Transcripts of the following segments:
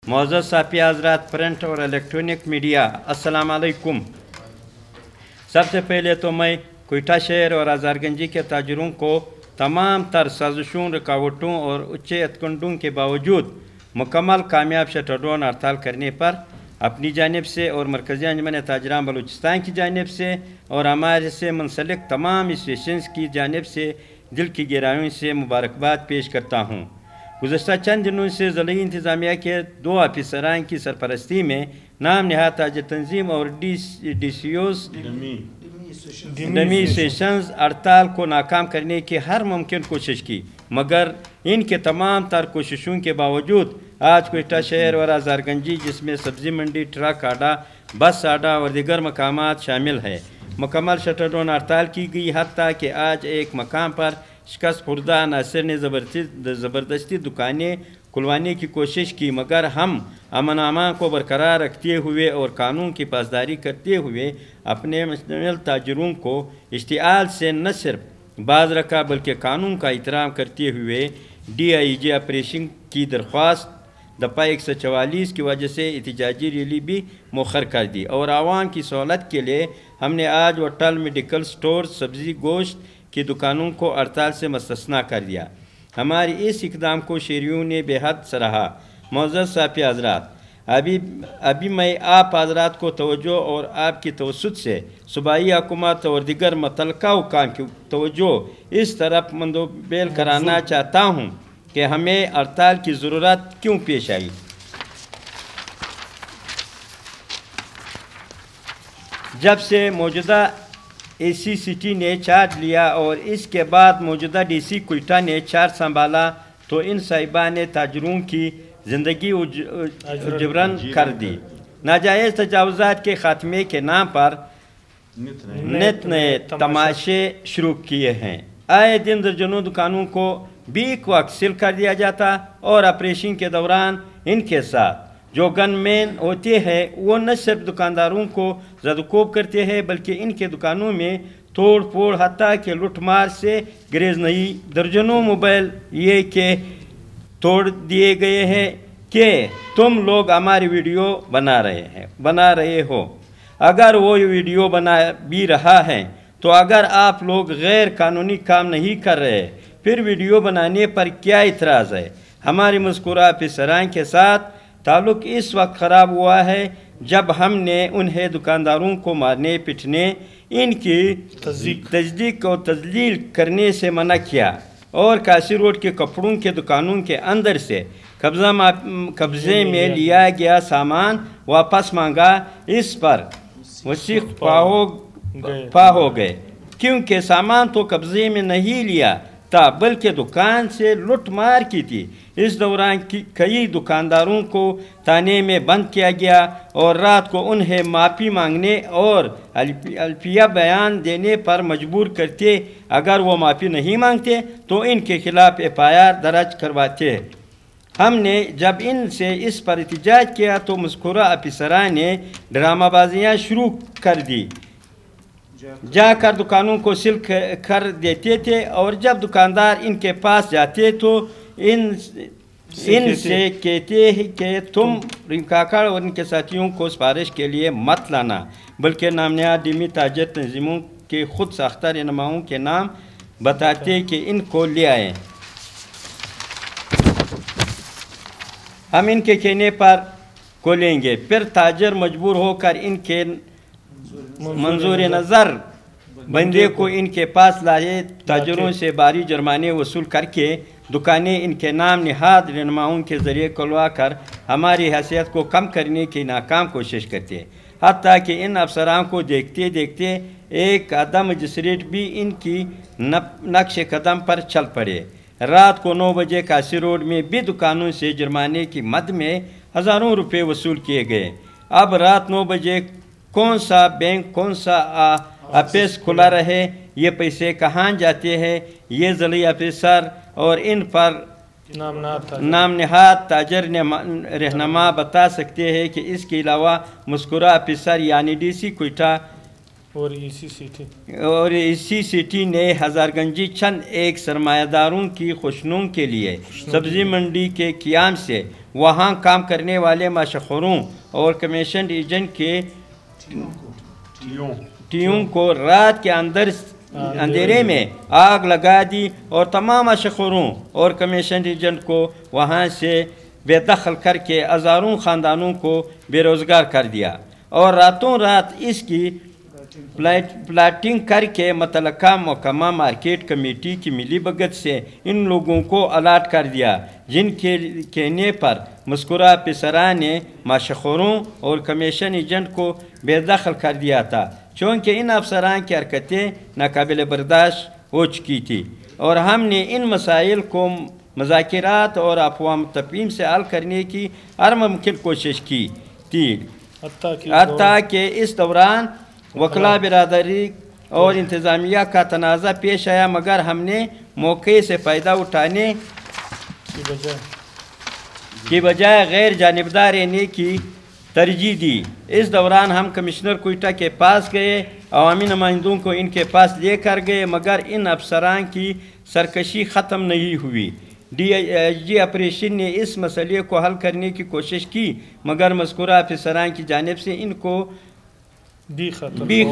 معزز صحافی حضرات، پرنٹ اور الیکٹرانک میڈیا، السلام علیکم۔ سب سے پہلے تو میں کوئٹہ شہر اور ہزارگنجی کے تاجروں کو تمام تر سازشوں، رکاوٹوں اور اچھے اتکنڈوں کے باوجود مکمل کامیاب شٹر ڈاؤن ہڑتال کرنے پر اپنی جانب سے اور مرکزی انجمن تاجران بلوچستان کی جانب سے اور ہمارے سے منسلک تمام اسوسیشنز کی جانب سے دل کی گہرائیوں سے مبارکباد پیش کرتا ہوں۔ گزشتہ چند دنوں سے ضلعی انتظامیہ کے 2 افسران کی سرپرستی میں نام نہاد تاجر تنظیم اور ڈی سی اوز ڈمی اسوسیشنز ہڑتال کو ناکام کرنے کی ہر ممکن کوشش کی، مگر ان کے تمام تر کوششوں کے باوجود آج کوئٹہ شہر اور ہزارگنجی، جس میں سبزی منڈی، ٹرک اڈا، بس اڈا اور دیگر مقامات شامل ہیں، مکمل شٹر ڈاؤن ہڑتال کی گئی، حتیٰ کہ آج ایک مقام پر شکست خوردہ عناصر نے زبردستی دکانیں کھلوانے کی کوشش کی، مگر ہم امن امان کو برقرار رکھتے ہوئے اور قانون کی پاسداری کرتے ہوئے اپنے مشتمل تاجروں کو اشتعال سے نہ صرف باز رکھا بلکہ قانون کا احترام کرتے ہوئے ڈی آئی جی آپریشن کی درخواست دفعہ 144 کی وجہ سے احتجاجی ریلی بھی مؤخر کر دی، اور عوام کی سہولت کے لیے ہم نے آج ہوٹل، میڈیکل سٹور، سبزی گوشت کی دکانوں کو ہڑتال سے مستثنیٰ کر دیا۔ ہماری اس اقدام کو شہریوں نے بے حد سراہا۔ معزز صحافی حضرات، ابھی میں آپ حضرات کو توجہ اور آپ کی توسط سے صوبائی حکومت اور دیگر متعلقہ حکام کی توجہ اس طرف منتقل کرانا چاہتا ہوں کہ ہمیں ہڑتال کی ضرورت کیوں پیش آئی۔ جب سے موجودہ اے سی سٹی نے چارج لیا اور اس کے بعد موجودہ ڈی سی کوئٹہ نے چارج سنبھالا تو ان صاحبان نے تاجروں کی زندگی جبران کر دی۔ ناجائز تجاوزات کے خاتمے کے نام پر نت نئے تماشے شروع کیے ہیں۔ آئے دن درجنوں دکانوں کو بیک وقت سیل کر دیا جاتا اور آپریشن کے دوران ان کے ساتھ جو گن مین ہوتے ہیں وہ نہ صرف دکانداروں کو زدوکوب کرتے ہیں بلکہ ان کے دکانوں میں توڑ پھوڑ حتیٰ کہ لوٹ مار سے گریز نہیں۔ درجنوں موبائل یہ کہ توڑ دیے گئے ہیں کہ تم لوگ ہماری ویڈیو بنا رہے ہو۔ اگر وہ ویڈیو بنا بھی رہا ہے تو اگر آپ لوگ غیر قانونی کام نہیں کر رہے پھر ویڈیو بنانے پر کیا اعتراض ہے؟ ہماری مذکورہ افسران کے ساتھ تعلق اس وقت خراب ہوا ہے جب ہم نے انہیں دکانداروں کو مارنے پیٹنے، ان کی تصدیق اور تذلیل کرنے سے منع کیا اور کاسی روڈ کے کپڑوں کے دکانوں کے اندر سے قبضے میں لیا گیا سامان واپس مانگا۔ اس پر وسیق پا ہو گئے کیونکہ سامان تو قبضے میں نہیں لیا تھا بلکہ دکان سے لوٹ مار کی تھی۔ اس دوران کئی دکانداروں کو تانے میں بند کیا گیا اور رات کو انہیں معافی مانگنے اور الفیہ بیان دینے پر مجبور کرتے۔ اگر وہ معافی نہیں مانگتے تو ان کے خلاف FIR درج کرواتے۔ ہم نے جب ان سے اس پر احتجاج کیا تو مذکورہ افسران نے ڈرامہ بازیاں شروع کر دی، جا کر دکانوں کو سیل کر دیتے تھے اور جب دکاندار ان کے پاس جاتے تو ان سے کہتے ہیں کہ تم رنکاکڑ اور ان کے ساتھیوں کو سفارش کے لیے مت لانا بلکہ نام نہاد ڈیمی تاجر تنظیموں کے خود ساختہ رہنماؤں کے نام بتاتے کہ ان کو لے آئیں۔ ہم ان کے کہنے پر کھولیں گے، پھر تاجر مجبور ہو کر ان کے منظور نظر بندے کو ان کے پاس لائے، تاجروں سے بھاری جرمانے وصول کر کے دکانیں ان کے نام نہاد رہنماؤں کے ذریعے کھلوا کر ہماری حیثیت کو کم کرنے کی ناکام کوشش کرتے، حتیٰ کہ ان افسران کو دیکھتے دیکھتے ایک عدم مجسریٹ بھی ان کی نقش قدم پر چل پڑے۔ رات کو 9 بجے کاسی روڈ میں بھی دکانوں سے جرمانے کی مد میں ہزاروں روپے وصول کیے گئے۔ اب رات 9 بجے کون سا بینک، کون سا آفس کھلا رہے، یہ پیسے کہاں جاتے ہیں، یہ ضلعی افسر اور ان پر نام نہاد تاجر رہنما بتا سکتے ہیں کہ اس کے علاوہ مذکورہ افسر یعنی ڈی سی کوئٹہ اور ای سی سٹی نے ہزارگنجی چند ایک سرمایہ داروں کی خوشنوں کے لیے سبزی منڈی کے قیام سے وہاں کام کرنے والے مشاوروں اور کمیشن ایجنٹ کے ٹیوں کو رات کے اندھیرے میں آگ لگا دی اور تمام مشاوروں اور کمیشن ایجنٹ کو وہاں سے بے دخل کر کے ہزاروں خاندانوں کو بے روزگار کر دیا اور راتوں رات اس کی پلاٹنگ کر کے متعلقہ محکمہ مارکیٹ کمیٹی کی ملی بھگت سے ان لوگوں کو الاٹ کر دیا، جن کے کہنے پر مذکورہ افسران نے مشاوروں اور کمیشن ایجنٹ کو بے دخل کر دیا تھا، چونکہ ان افسران کی حرکتیں ناقابل برداشت ہو چکی تھی اور ہم نے ان مسائل کو مذاکرات اور اقوام تفہیم سے حل کرنے کی ہر ممکن کوشش کی تھی، حتیٰ کہ اس دوران وکلا برادری اور انتظامیہ کا تنازع پیش آیا، مگر ہم نے موقع سے فائدہ اٹھانے کی بجائے غیر جانبدار رہنے کی ترجیح دی۔ اس دوران ہم کمشنر کوئٹہ کے پاس گئے، عوامی نمائندوں کو ان کے پاس لے کر گئے، مگر ان افسران کی سرکشی ختم نہیں ہوئی۔ ڈی آئی جی آپریشن نے اس مسئلے کو حل کرنے کی کوشش کی، مگر مذکورہ افسران کی جانب سے ان کو بھی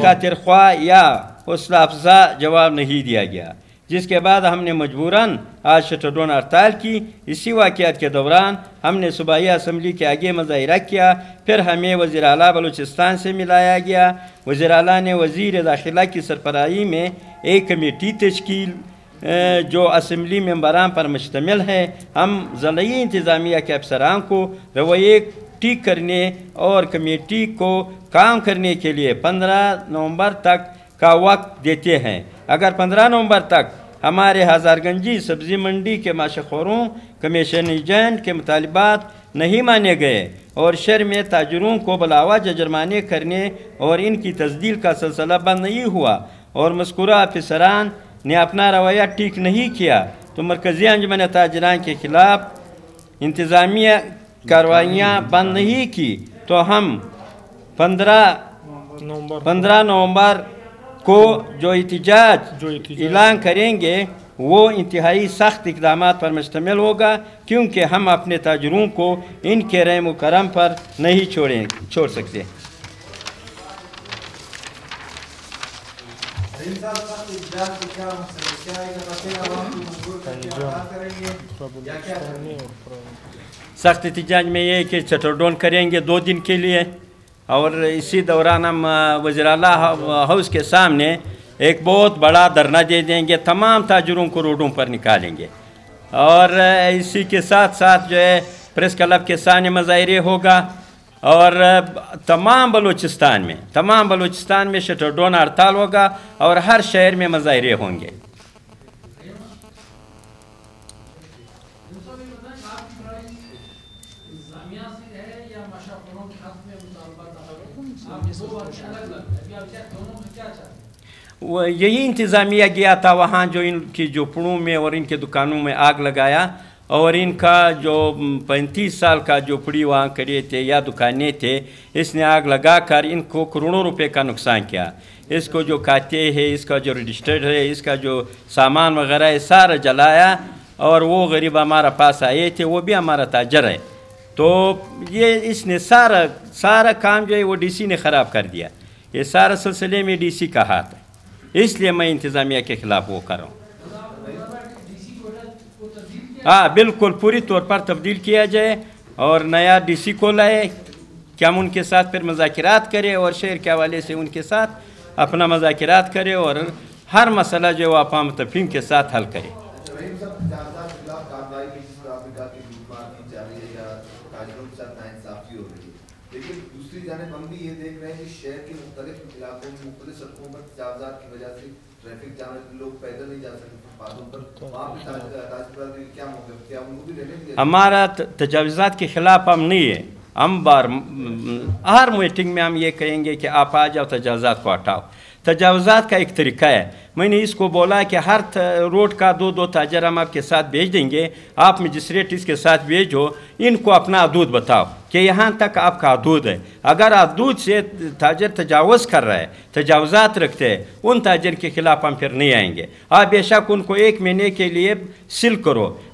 خاطر خواہ یا حوصلہ افزا جواب نہیں دیا گیا، جس کے بعد ہم نے مجبوراً آج شٹر ڈاؤن ہڑتال کی۔ اسی واقعات کے دوران ہم نے صوبائی اسمبلی کے آگے مظاہرہ کیا، پھر ہمیں وزیر اعلیٰ بلوچستان سے ملایا گیا۔ وزیر اعلیٰ نے وزیر داخلہ کی سربراہی میں ایک کمیٹی تشکیل جو اسمبلی ممبران پر مشتمل ہے۔ ہم ضلعی انتظامیہ کے افسران کو رویے ٹھیک کرنے اور کمیٹی کو کام کرنے کے لیے 15 نومبر تک کا وقت دیتے ہیں۔ اگر 15 نومبر تک ہمارے ہزار گنجی سبزی منڈی کے مشاوروں کمیشن ایجنٹ کے مطالبات نہیں مانے گئے اور شہر میں تاجروں کو بلاوجہ جرمانے کرنے اور ان کی تسجیل کا سلسلہ بند نہیں ہوا اور مذکورہ افسران نے اپنا رویہ ٹھیک نہیں کیا تو مرکزی انجمن تاجران کے خلاف انتظامیہ کارروائیاں بند نہیں کی تو ہم 15 نومبر کو جو احتجاج اعلان کریں گے وہ انتہائی سخت اقدامات پر مشتمل ہوگا، کیونکہ ہم اپنے تاجروں کو ان کے رحم و کرم پر نہیں چھوڑ سکتے۔ سخت احتجاج میں یہ ہے کہ شٹر ڈاؤن کریں گے 2 دن کے لیے، اور اسی دوران ہم وزیر اعلیٰ ہاؤس کے سامنے ایک بہت بڑا دھرنا دے دیں گے، تمام تاجروں کو روڈوں پر نکالیں گے، اور اسی کے ساتھ ساتھ جو ہے پریس کلب کے سامنے مظاہرے ہوگا، اور تمام بلوچستان میں شٹر ڈاؤن ہڑتال ہوگا اور ہر شہر میں مظاہرے ہوں گے۔ یہی انتظامیہ گیا تھا وہاں جو ان کی جھوپڑوں میں اور ان کے دکانوں میں آگ لگایا، اور ان کا جو 35 سال کا جھوپڑی وہاں کھڑے تھے یا دکانیں تھے، اس نے آگ لگا کر ان کو کروڑوں روپے کا نقصان کیا۔ اس کو جو کھاتے ہیں، اس کا جو رجسٹرڈ ہے، اس کا جو سامان وغیرہ ہے، سارا جلایا، اور وہ غریب ہمارا پاس آئے تھے، وہ بھی ہمارا تاجر ہے، تو یہ اس نے سارا کام جو ہے وہ ڈی سی نے خراب کر دیا۔ یہ سارا سلسلے میں ڈی سی کا ہاتھ ہے، اس لیے میں انتظامیہ کے خلاف وہ کر رہا ہوں۔ ہاں بالکل پوری طور پر تبدیل کیا جائے اور نیا ڈی سی کو لائے کہ ہم ان کے ساتھ پھر مذاکرات کریں اور شہر کے حوالے سے ان کے ساتھ اپنا مذاکرات کریں اور ہر مسئلہ جو وہ اقوام تفہیم کے ساتھ حل کرے۔ لیکن دوسری جانب ہم بھی یہ دیکھ رہے ہیں کہ شہر کے مختلف علاقوں میں مختلف سڑکوں پر تجاوزات کی وجہ سے ٹریفک جام ہے، لوگ پیدل نہیں جا سکتے فٹپاتھوں پر، وہاں پہ کیا موقف، کیا ان کو بھی رہنے دیا؟ ہمارا تجاوزات کے خلاف ہم نہیں ہے، ہم ہر میٹنگ میں ہم یہ کہیں گے کہ آپ آ جاؤ تجاوزات کو ہٹاؤ۔ تجاوزات کا ایک طریقہ ہے، میں نے اس کو بولا کہ ہر روڈ کا 2 تاجر ہم آپ کے ساتھ بھیج دیں گے، آپ مجسٹریٹ اس کے ساتھ بھیجو، ان کو اپنا حدود بتاؤ کہ یہاں تک آپ کا حدود ہے۔ اگر حدود سے تاجر تجاوز کر رہا ہے، تجاوزات رکھتے ہیں، ان تاجر کے خلاف ہم پھر نہیں آئیں گے۔ آپ بے شک ان کو 1 مہینے کے لیے سیل کرو،